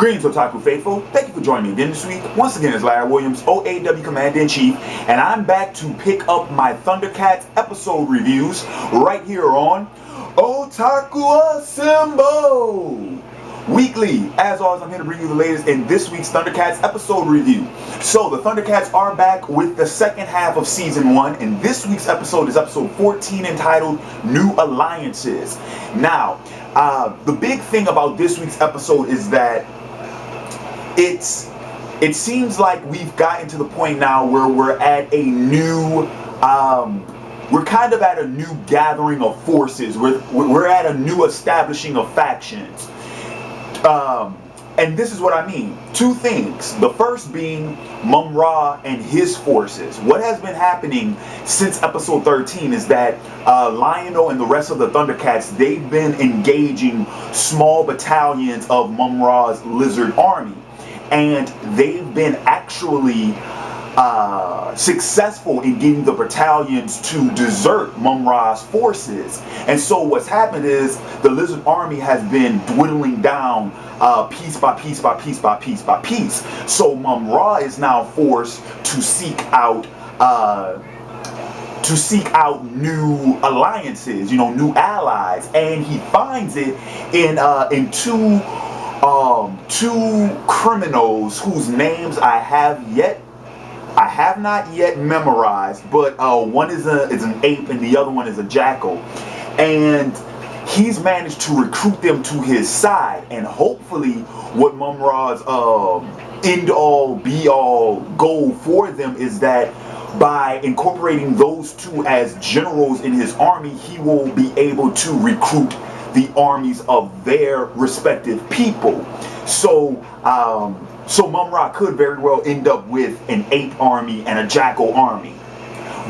Greetings, Otaku Faithful. Thank you for joining me again this week. Once again, it's Larry Williams, OAW Commander-in-Chief, and I'm back to pick up my ThunderCats episode reviews right here on Otaku Assemble! Weekly. As always, I'm here to bring you the latest in this week's ThunderCats episode review. So, the ThunderCats are back with the second half of Season 1, and this week's episode is episode 14, entitled New Alliances. Now, the big thing about this week's episode is that it seems like we've gotten to the point now where we're at a new we're kind of at a new gathering of forces. We're at a new establishing of factions, and this is what I mean. Two things. The first being Mumm-Ra and his forces. What has been happening since episode 13 is that Lionel and the rest of the ThunderCats, they've been engaging small battalions of Mumm-Ra's lizard army. And they've been actually successful in getting the battalions to desert Mumm-Ra's forces. And so what's happened is the lizard army has been dwindling down piece by piece by piece by piece by piece. So Mumm-Ra is now forced to seek out new alliances, new allies, and he finds it in two criminals whose names I have not yet memorized, but one is an ape and the other one is a jackal, and he's managed to recruit them to his side. And hopefully what Mumm-Ra's end-all be-all goal for them is that by incorporating those two as generals in his army, he will be able to recruit the armies of their respective people. So Mumm-Ra could very well end up with an ape army and a jackal army.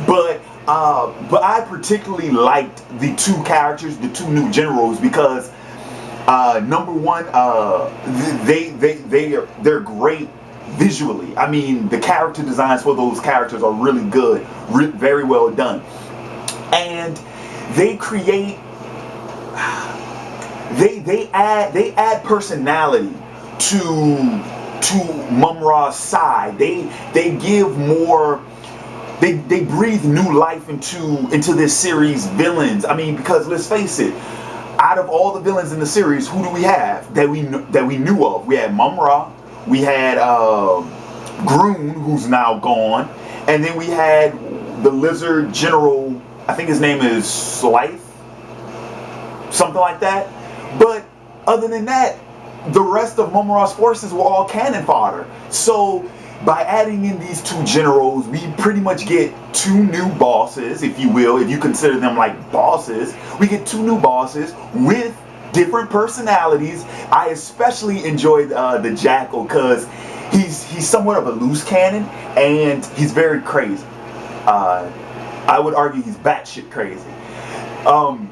But I particularly liked the two characters, the two new generals, because number one, they're great visually. I mean, the character designs for those characters are really good, very well done, and they create. They add personality to Mumm-Ra's side. They give more. They breathe new life into this series' villains. I mean, because let's face it, out of all the villains in the series, who do we have that we knew of? We had Mumm-Ra, we had Groon, who's now gone, and then we had the lizard general. I think his name is Slife, something like that. But other than that, the rest of Mumm-Ra's forces were all cannon fodder. So by adding in these two generals, we pretty much get two new bosses, if you will, if you consider them like bosses. We get two new bosses with different personalities. I especially enjoyed the Jackal because he's somewhat of a loose cannon and he's very crazy. I would argue he's batshit crazy.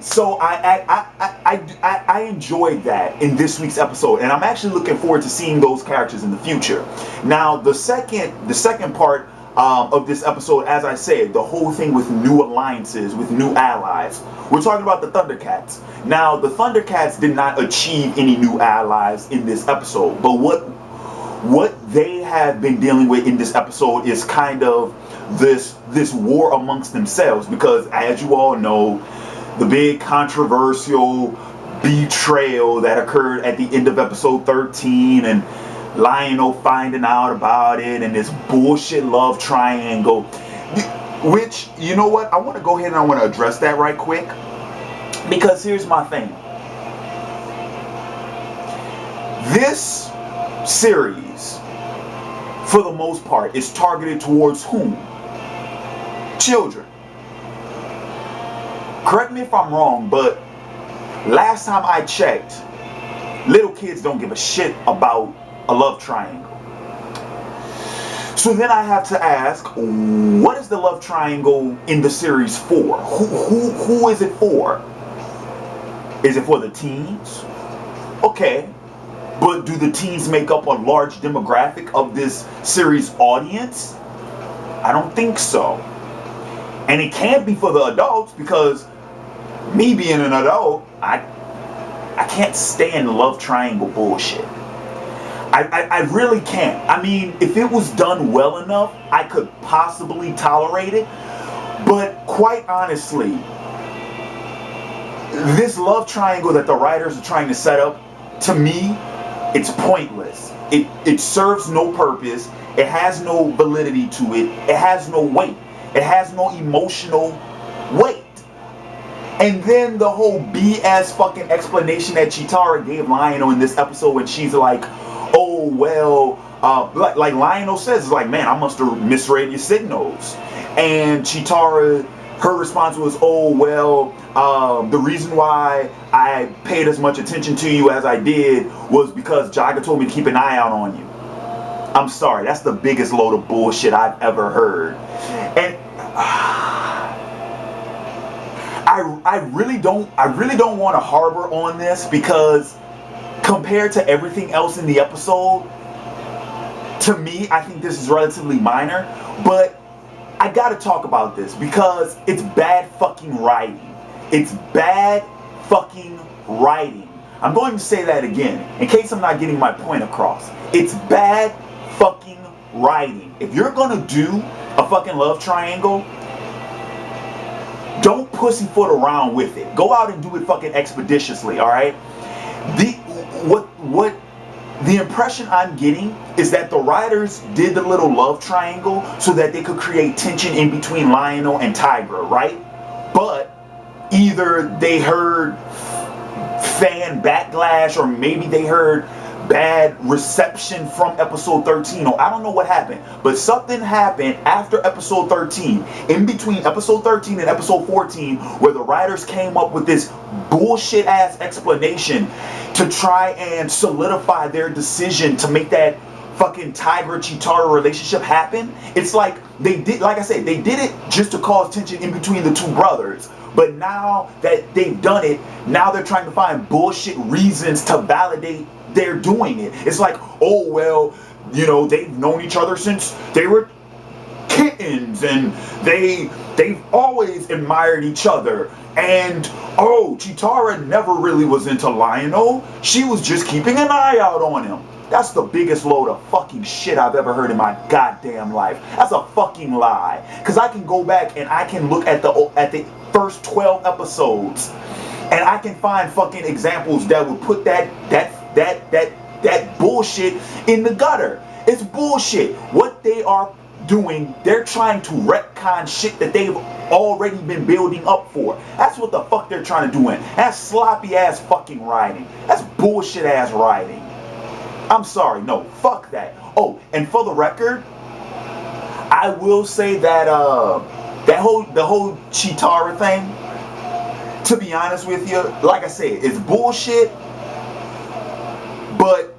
So I enjoyed that in this week's episode, and I'm actually looking forward to seeing those characters in the future. Now, the second part of this episode, as I said, the whole thing with new alliances, with new allies. We're talking about the ThunderCats. Now, the ThunderCats did not achieve any new allies in this episode, but what they have been dealing with in this episode is kind of this war amongst themselves, because as you all know, the big controversial betrayal that occurred at the end of episode 13 and Lionel finding out about it and this bullshit love triangle, which, you know what, I want to go ahead and I want to address that right quick, because here's my thing. This series, for the most part, is targeted towards whom? Children. Correct me if I'm wrong, but last time I checked, little kids don't give a shit about a love triangle. So then I have to ask, what is the love triangle in the series for? Who is it for? Is it for the teens? Okay, but do the teens make up a large demographic of this series audience? I don't think so. And it can't be for the adults, because me being an adult, I can't stand love triangle bullshit. I really can't. I mean, if it was done well enough, I could possibly tolerate it. But quite honestly, this love triangle that the writers are trying to set up, to me, it's pointless. It serves no purpose. It has no validity to it. It has no weight. It has no emotional weight. And then the whole BS fucking explanation that Cheetara gave Lionel in this episode when she's like, oh, well, like Lionel says, it's like, man, I must have misread your signals. And Cheetara, her response was, oh, well, the reason why I paid as much attention to you as I did was because Jaga told me to keep an eye out on you. I'm sorry, that's the biggest load of bullshit I've ever heard. And I really don't want to harbor on this, because compared to everything else in the episode, to me, I think this is relatively minor. But I gotta talk about this because it's bad fucking writing. It's bad fucking writing. I'm going to say that again in case I'm not getting my point across. It's bad fucking writing. If you're gonna do a fucking love triangle, don't pussyfoot around with it. Go out and do it fucking expeditiously, alright? The impression I'm getting is that the writers did the little love triangle so that they could create tension in between Lionel and Tigra, right? But either they heard fan backlash, or maybe they heard bad reception from episode 13, or I don't know what happened, but something happened after episode 13, in between episode 13 and episode 14, where the writers came up with this bullshit ass explanation to try and solidify their decision to make that fucking Tigra Cheetara relationship happen. It's like they did, like I said, they did it just to cause tension in between the two brothers. But now that they've done it, now they're trying to find bullshit reasons to validate they're doing it. It's like, oh, well, you know, they've known each other since they were kittens, and they've always admired each other. And, oh, Cheetara never really was into Lionel. She was just keeping an eye out on him. That's the biggest load of fucking shit I've ever heard in my goddamn life. That's a fucking lie. Because I can go back and I can look at the first 12 episodes, and I can find fucking examples that would put that bullshit in the gutter. It's bullshit. What they are doing, they're trying to retcon shit that they've already been building up for. That's what the fuck they're trying to do. That's sloppy ass fucking writing. That's bullshit ass writing. I'm sorry, no, fuck that. Oh, and for the record, I will say that the whole Cheetara thing, to be honest with you, like I said, it's bullshit. But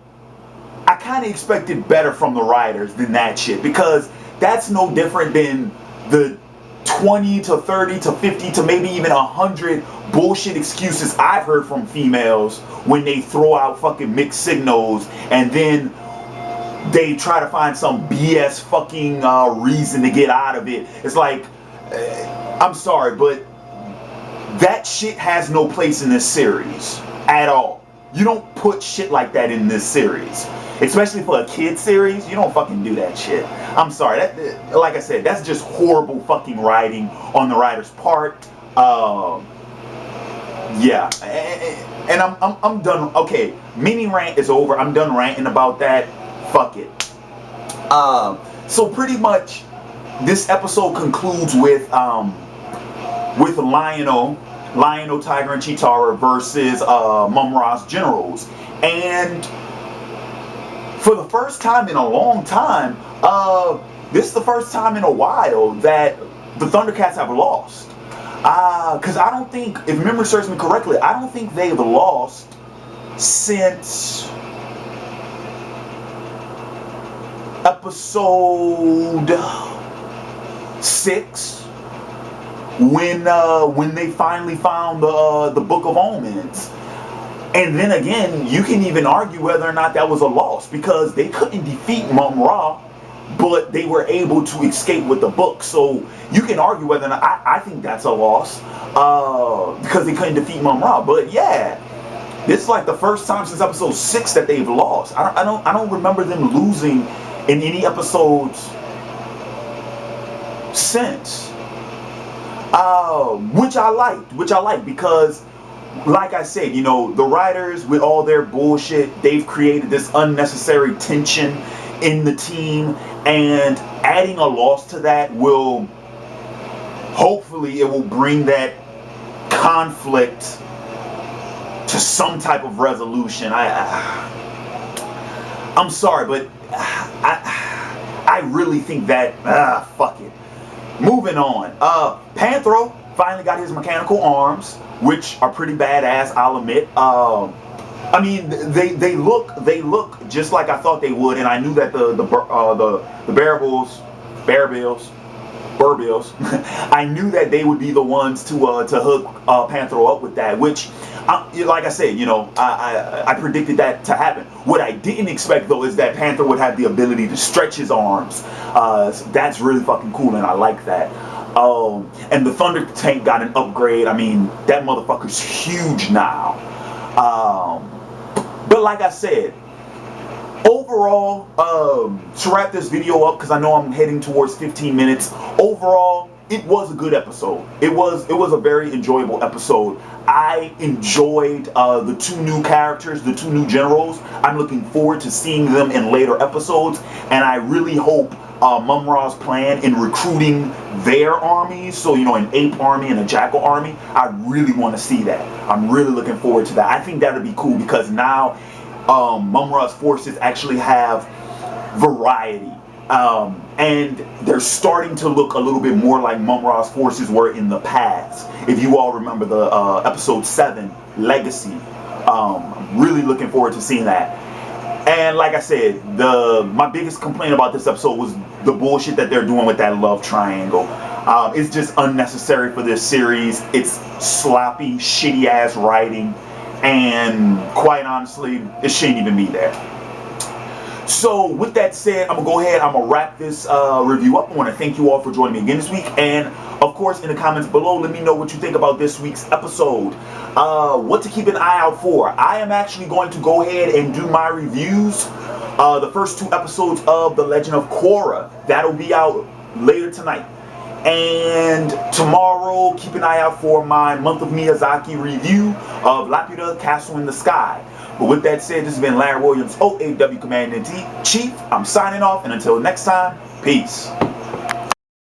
I kind of expected better from the writers than that shit, because that's no different than the 20 to 30 to 50 to maybe even 100 bullshit excuses I've heard from females when they throw out fucking mixed signals and then they try to find some BS fucking reason to get out of it. It's like, I'm sorry, but that shit has no place in this series at all. You don't put shit like that in this series. Especially for a kid series, you don't fucking do that shit. I'm sorry. That, like I said, that's just horrible fucking writing on the writer's part. Yeah. And I'm done. Okay, mini rant is over. I'm done ranting about that. Fuck it. So pretty much this episode concludes with Lionel, Tigra, and Cheetara versus Mumm-Ra's generals. And for the first time in a long time, this is the first time in a while that the ThunderCats have lost. Because I don't think, if memory serves me correctly, I don't think they've lost since episode 6. When they finally found the Book of Omens. And then again, you can even argue whether or not that was a loss, because they couldn't defeat Mumm-Ra, but they were able to escape with the book. So you can argue whether or not, I think that's a loss, because they couldn't defeat Mumm-Ra. But yeah, This is like the first time since episode 6 that they've lost. I don't remember them losing in any episodes since. Which I liked because, like I said, you know, the writers with all their bullshit, they've created this unnecessary tension in the team, and adding a loss to that will, hopefully, it will bring that conflict to some type of resolution. I'm sorry, but I really think that, fuck it. Moving on, Panthro finally got his mechanical arms, which are pretty badass, I'll admit. I mean, they look just like I thought they would, and I knew that the Burbills, I knew that they would be the ones to hook Panthro up with that. Which, like I said, you know, I predicted that to happen. What I didn't expect though is that Panthro would have the ability to stretch his arms. That's really fucking cool, and I like that. And the Thunder Tank got an upgrade. I mean, that motherfucker's huge now. But like I said, overall, to wrap this video up, because I know I'm heading towards 15 minutes, overall, it was a good episode. It was a very enjoyable episode. I enjoyed the 2 new characters, the 2 new generals. I'm looking forward to seeing them in later episodes, and I really hope Mumm-Ra's plan in recruiting their armies, so, you know, an ape army and a jackal army, I really want to see that. I'm really looking forward to that. I think that would be cool, because now Mumm-Ra's forces actually have variety, and they're starting to look a little bit more like Mumm-Ra's forces were in the past. If you all remember the episode 7 Legacy, I'm really looking forward to seeing that. And like I said, my biggest complaint about this episode was the bullshit that they're doing with that love triangle. It's just unnecessary for this series. It's sloppy, shitty ass writing, and quite honestly, it shouldn't even be there. So with that said, I'm gonna go ahead, I'm gonna wrap this review up. I want to thank you all for joining me again this week, and of course in the comments below, let me know what you think about this week's episode. What to keep an eye out for. I am actually going to go ahead and do my reviews, the first 2 episodes of The Legend of Korra. That'll be out later tonight. And tomorrow, keep an eye out for my Month of Miyazaki review of Laputa Castle in the Sky. But with that said, this has been Larry Williams, OAW Commander-in-Chief. I'm signing off, and until next time, peace.